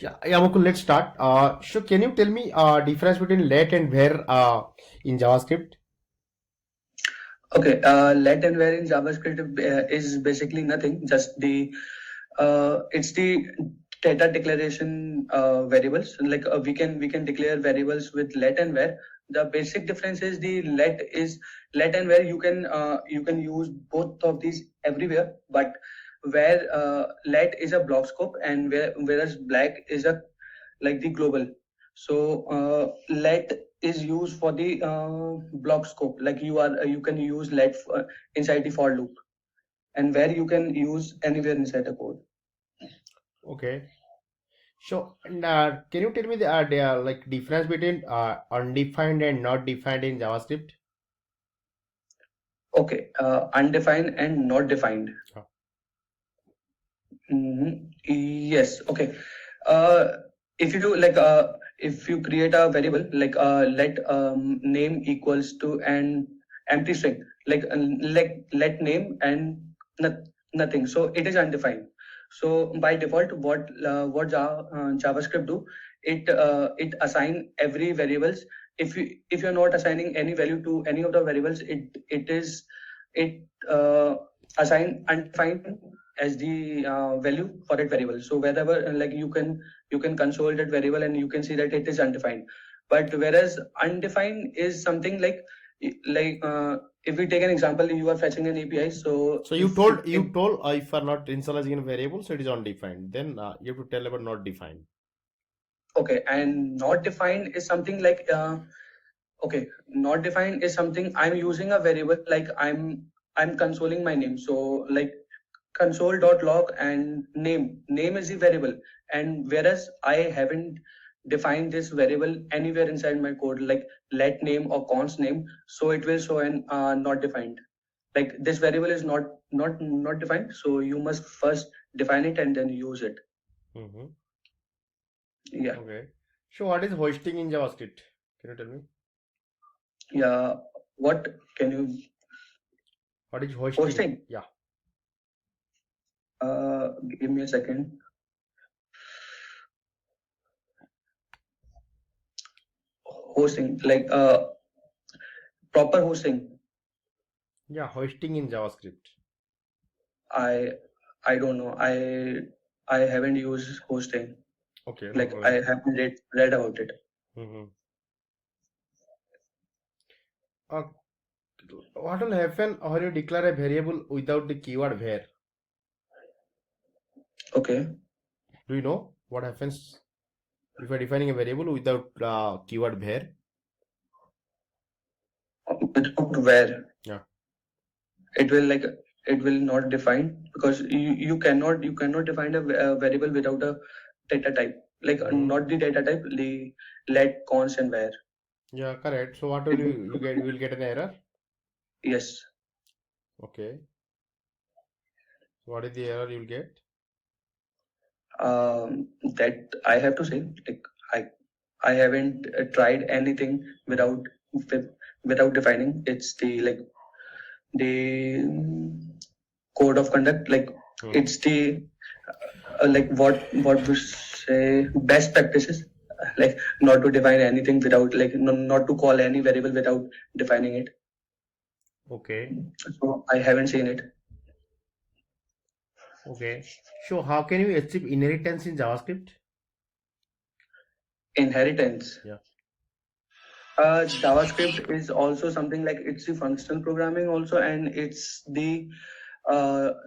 Yeah, Mukul, let's start. So can you tell me difference between let and where in JavaScript? Okay, let and where in JavaScript is basically nothing, just it's the data declaration variables. Like we can declare variables with let and where. The basic difference is the let and where you can use both of these everywhere, but where let is a block scope and whereas black is a like the global. So let is used for the block scope, like you can use let inside the for loop, and where you can use anywhere inside the code. Okay. So and, can you tell me the like difference between undefined and not defined in JavaScript? Okay, undefined and not defined. Oh. Yes. Okay. uh, if you create a variable like let name equals to an empty string, like let name and nothing, so it is undefined. So by default what JavaScript do, it assign every variables. If you're not assigning any value to any of the variables, it assign undefined as the value for that variable. So wherever like you can console that variable and you can see that it is undefined. But whereas undefined is something like if we take an example, you are fetching an API. So So you told if are not initializing a variable, so it is undefined. Then you have to tell about not defined. okay, and not defined is something like okay, not defined is something I'm using a variable, like I'm consoling my name. So like console.log and name is the variable, and whereas I haven't defined this variable anywhere inside my code, like let name or const name, so it will show an not defined. Like this variable is not defined, so you must first define it and then use it. Mm-hmm. Yeah. Okay. So what is hosting in JavaScript? Can you tell me? Yeah, what can you What is hosting? hosting? Yeah. Give me a second. Hosting, like proper hosting. Yeah, hosting in JavaScript. I I don't know. I haven't used hosting. Okay, no Like I problem. haven't read about it. Mm-hmm. Uh, what will happen when you declare a variable without the keyword where? Okay. Do you know what happens if you're defining a variable without keyword where? Without where, Yeah. it will like it will not define, because you cannot define a variable without a data type. Like Mm-hmm. not the data type, the let const and where. Yeah, correct. So what will It, you get? You will get an error. yes. Okay. So what is the error you will get? That I have to say, like I I haven't tried anything Mm-hmm. with, without defining. It's the like the code of conduct. Like Mm-hmm. it's the like what we say best practices. Like not to define anything without like not to call any variable without defining it. Okay. So I haven't seen it. Okay. So how can you achieve inheritance in JavaScript? Inheritance. Yeah. JavaScript is also something like it's the functional programming also, and it's the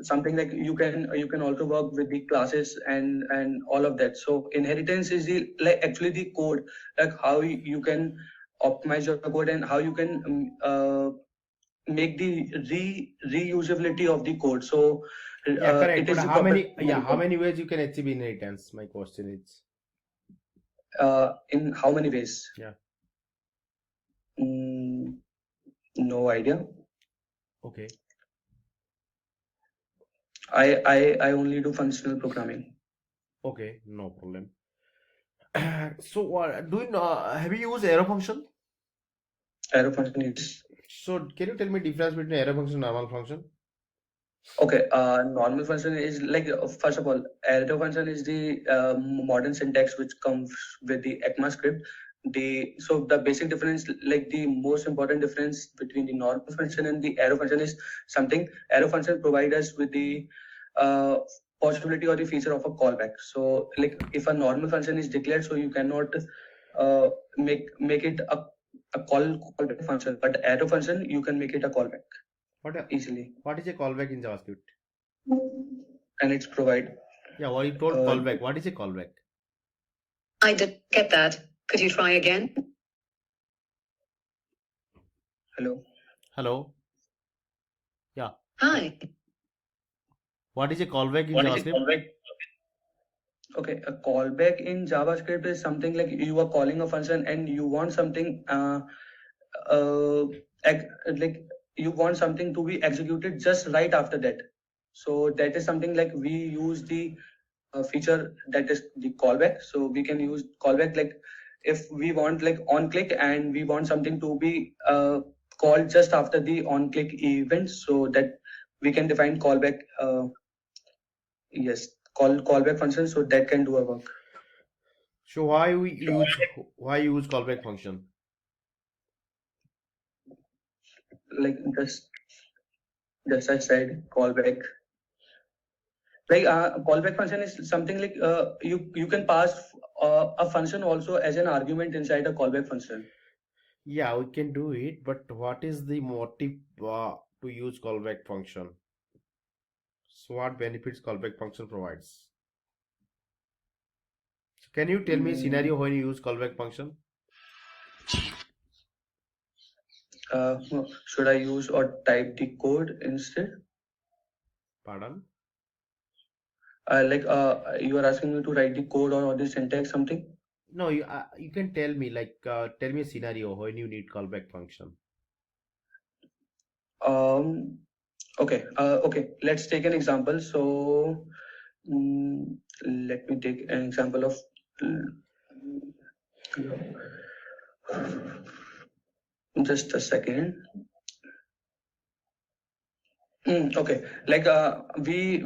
something like you can also work with the classes and all of that. So inheritance is the like actually the code, like how you can optimize your code and how you can make the reusability of the code. So Yeah, correct. it But is the how proper many? Yeah, how many ways you can achieve inheritance? My question is. in how many ways? Yeah. Mm, no idea. Okay. I only do functional programming. Okay. No problem. So do you know? Have you used arrow function? Arrow function is So can you tell me difference between arrow function and normal function? Okay, normal function is like first of all, arrow function is the modern syntax which comes with the ECMAScript. The basic difference, like the most important difference between the normal function and the arrow function is something. Arrow function provide us with the uh, possibility or the feature of a callback. So like if a normal function is declared, so you cannot make it a callback function, but arrow function you can make it a callback easily, What is a callback in JavaScript? and it's provide. Yeah, well, you told Uh, callback. What is a callback? I didn't get that. Could you try again? Hello. Hello. Yeah. Hi. What is a callback in What is a JavaScript? callback? Okay, a callback in JavaScript is something like you are calling a function and you want something uh, like you want something to be executed just right after that. So that is something like we use the feature that is the callback. So we can use callback like if we want like on click and we want something to be called just after the on click event, so that we can define callback. Yes, callback function, so that can do a work. So why use callback function? Like just I said callback. Like callback function is something like you can pass a function also as an argument inside a callback function. Yeah, we can do it, but what is the motive to use callback function? So what benefits callback function provides? So can you tell me a scenario when you use callback function? Should I use or type the code instead? Pardon? You are asking me to write the code or the syntax something. No, you can tell me tell me a scenario when you need callback function. Um, okay. Let's take an example. So let me take an example of. Just a second. Okay, like we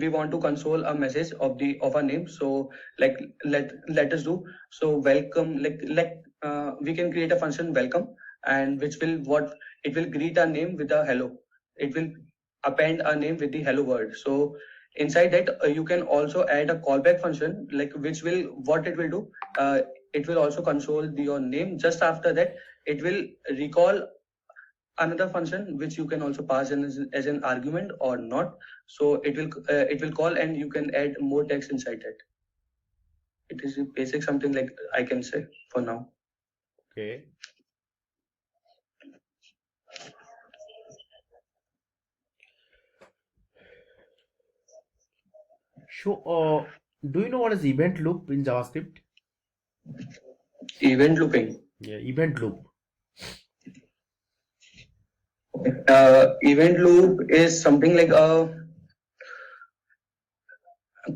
want to console a message of a name. So like let us do so welcome we can create a function welcome, and which will what it will greet our name with a hello. It will append our name with the hello word. So inside that you can also add a callback function, like which will what it will do. It will also console your name. Just after that, it will recall another function which you can also pass in as an argument or not. So it will call and you can add more text inside it. It is a basic something like I can say for now. Okay. So do you know what is event loop in JavaScript? Event looping. Yeah, event loop. Event loop is something like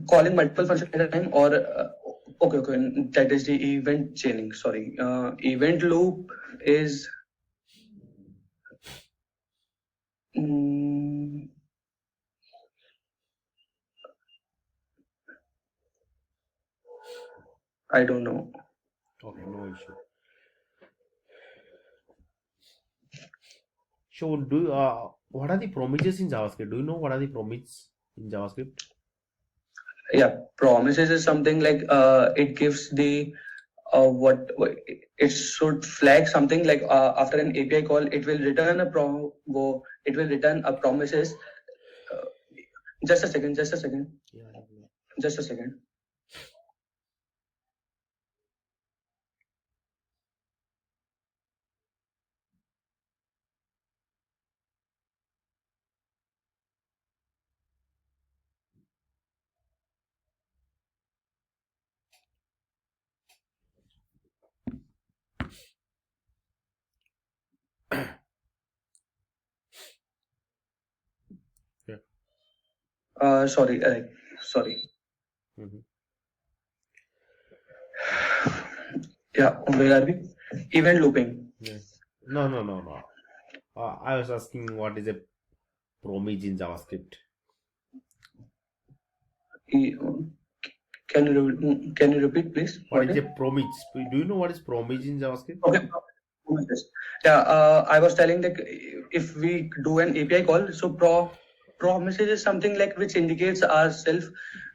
calling multiple functions at a time, or okay, that is the event chaining. Sorry, event loop is mm, I don't know. Okay, no issue. So what are the promises in JavaScript? Do you know what are the promises in JavaScript? Yeah, promises is something like it gives the what it should flag something like after an API call, it will return it will return a promises. uh, just a second, Yeah, just a second. yeah. Sorry. Mm-hmm. Yeah, where are we? Event looping. Yeah. No. I was asking what is a promige in JavaScript? E- Can you repeat, please? What is a promige? Do you know what is promige in JavaScript? Okay. Yes. Yeah, I was telling that if we do an API call, so promises is something like which indicates ourselves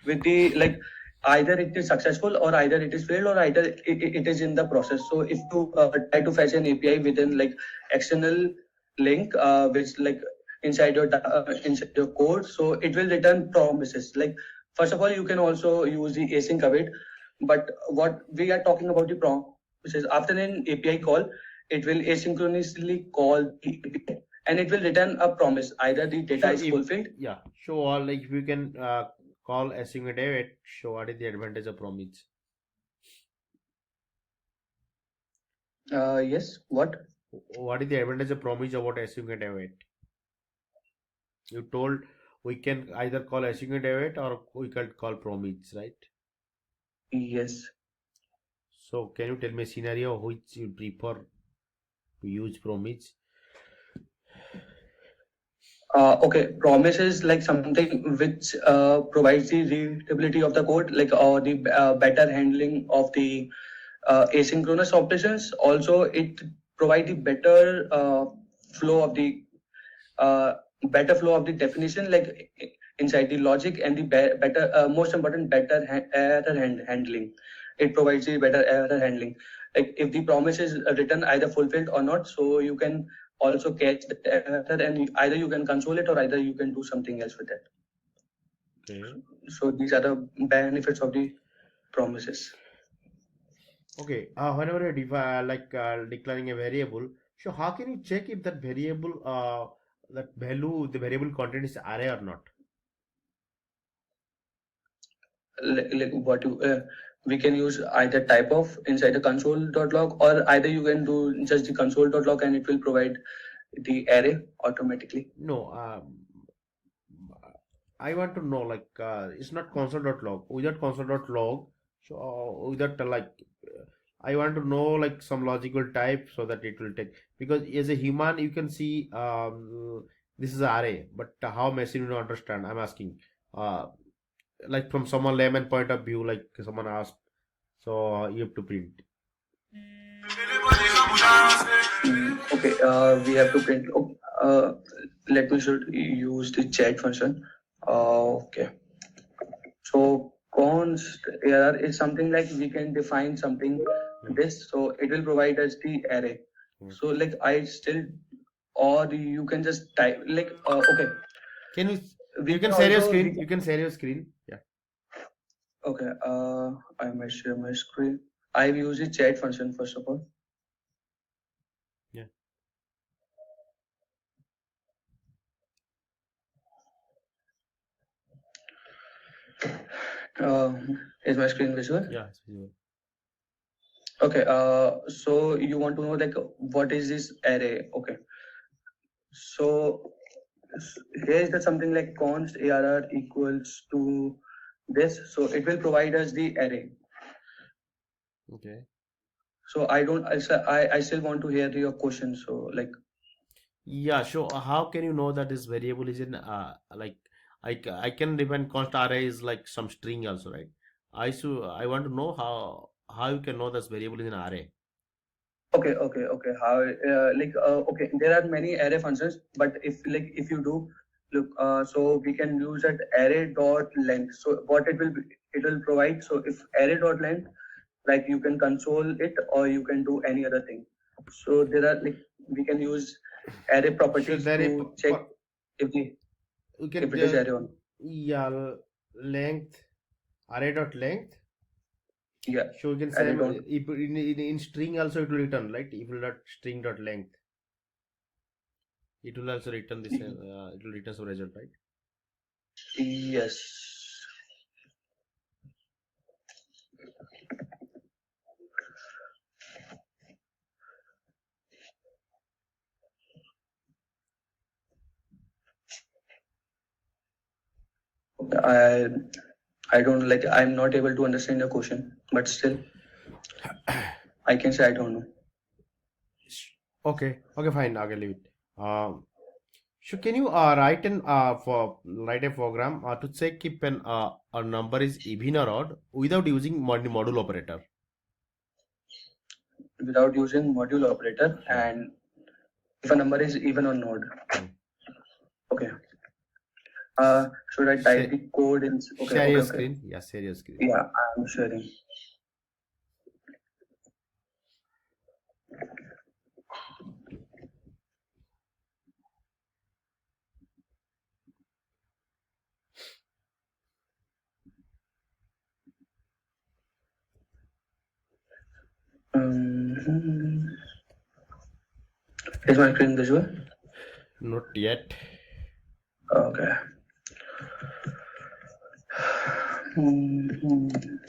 with the like either it is successful or either it is failed or either it is in the process. So if you try to fetch an API within like external link which like inside your code, so it will return promises. Like first of all, you can also use the async await, but what we are talking about the promises after an API call, it will asynchronously call the API and it will return a promise. Either the data So is fulfilled. yeah, so like if you can call async and await, so what is the advantage of promige? Yes. What? What is the advantage of promige about async and await? You told we can either call async and await or we can call promige, right? Yes. So can you tell me a scenario which you prefer to use promige? Okay, promise is like something which provides the readability of the code, like or the better handling of the asynchronous operations. Also, it provides the flow of the uh, better flow of the definition, like inside the logic and the better, most important, better handling. It provides the better error handling. Like if the promise is written either fulfilled or not, so you can also catch the error and either you can console it or either you can do something else with it. Okay. So these are the benefits of the promises. Okay. Whenever you declaring a variable, so how can you check if that variable that value the variable content is array or not? Like what you we can use either type of inside the console.log or either you can do just the console.log and it will provide the array automatically. No. I want to know it's not console.log. Without console.log, so without I want to know like some logical type so that it will take, because as a human you can see this is an array, but how machine will understand? I'm asking like from someone layman point of view, like someone asked, so you have to print. Okay, we have to print. Let me should use the chat function. Okay, so const error is something like we can define something this, so it will provide us the array. So like I still, or you can just type like okay. Can you? We You can can share your also screen. You can share your screen. Yeah. okay. I might share my screen. I will use the chat function first of all. Yeah. Is my screen visual? Yeah. It's visible. Okay. So you want to know like what is this array? Okay. So here is the something like const arr equals to this. So it will provide us the array. Okay. So I still want to hear your question. So like Yeah, so how can you know that this variable is in I can define const array is like some string also, right? I want to know how you can know this variable is an array. okay. How okay, there are many array functions, but if you do look, so we can use that array dot length. So what it will be, it will provide. So if array dot length, like you can console it or you can do any other thing. So there are like we can use array properties there to check if the you can if it is array or not. yeah, length array dot length. Yeah. So you can say if in string also it will return, right? If you dot string dot length, it will also return this. It will return some result, right? Yes. I don't like I'm not able to understand your question, but still I can say I don't know. Okay, fine. I can leave it. So can you write a program to check if a number is even or odd without using module operator? without using module operator, Yeah. and if a number is even or not. Hmm. Okay. Should I type the code in? Okay, Share okay, your okay. screen. Yeah, share your screen. Yeah, I'm sharing. Um, is my screen visual? Not yet. Okay. Mhm.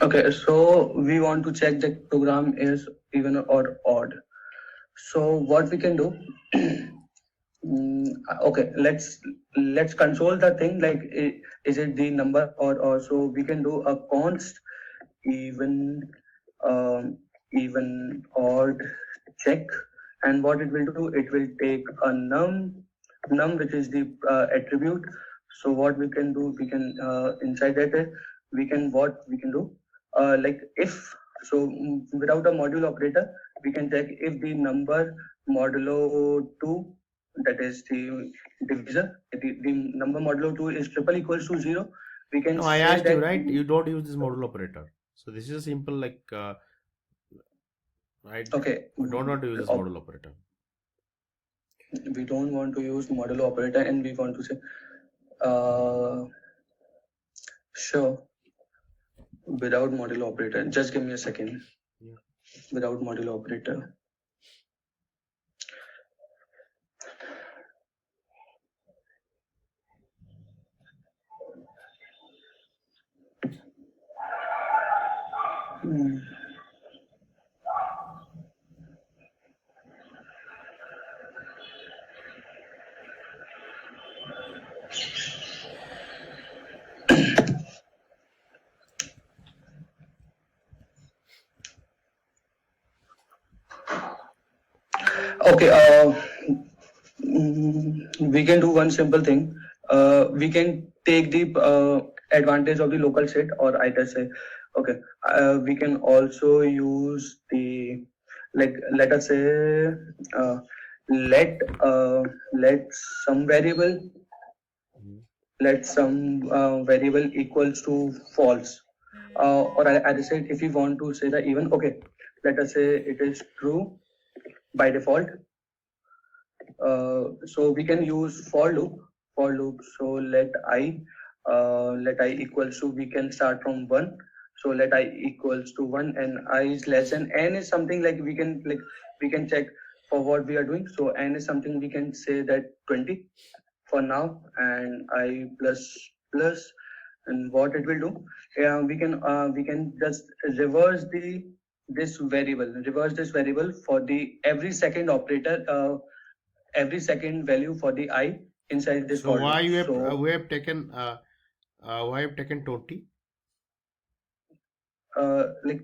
Okay, so we want to check the program is even or odd. So what we can do? Okay, let's console the thing like is it the number, or so we can do a const even even odd check, and what it will do, it will take a num which is the attribute. So what we can do, we can inside that we can what we can do like if so without a module operator we can check if the number modulo 2, that is the divisor, the number modulo 2 is triple equals to 0, we can No, I say asked you, that right? You don't use this module operator. So this is a simple right? okay, We don't want to use this module operator. we don't want to use modulo operator and we want to say uh, sure, without modulo operator, just give me a second. Yeah. Without modulo operator. Hmm. Okay, we can do one simple thing. We can take the advantage of the local set, or I just say, okay, we can also use the like let us say let some variable Mhm. let some variable equals to false, or I said if you want to say the even, okay, let us say it is true by default. So we can use for loop. So let I equals to, we can start from 1. So let I equals to 1 and I is less than n is something like we can check for what we are doing. So n is something we can say that 20 for now, and I plus and what it will do, we can just reverse this variable for the every second operator, every second value for the I inside this So for why loop. you have So we have taken why have taken 20? like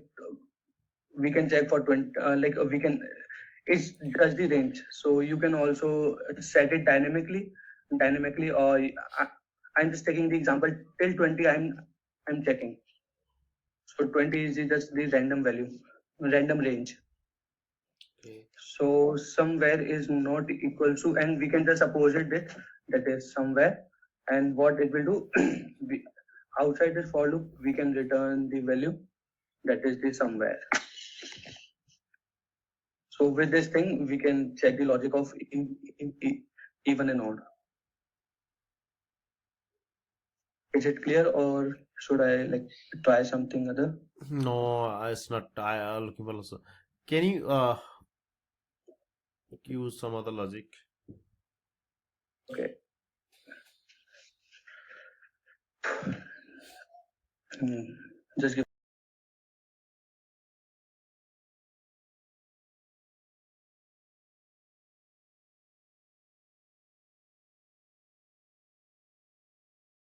we can check for 20, we can, it's just the range. So you can also set it dynamically, or I'm just taking the example till 20. I'm checking. So 20 is just the random value, random range. Okay. So somewhere is not equal to, and we can just opposite it, that is somewhere, and what it will do, we, outside this for loop we can return the value, that is the somewhere. So with this thing we can check the logic of even and odd. Is it clear, or should I like try something other? No, it's not. I'm looking for also. Can you use some other logic? Okay. Just give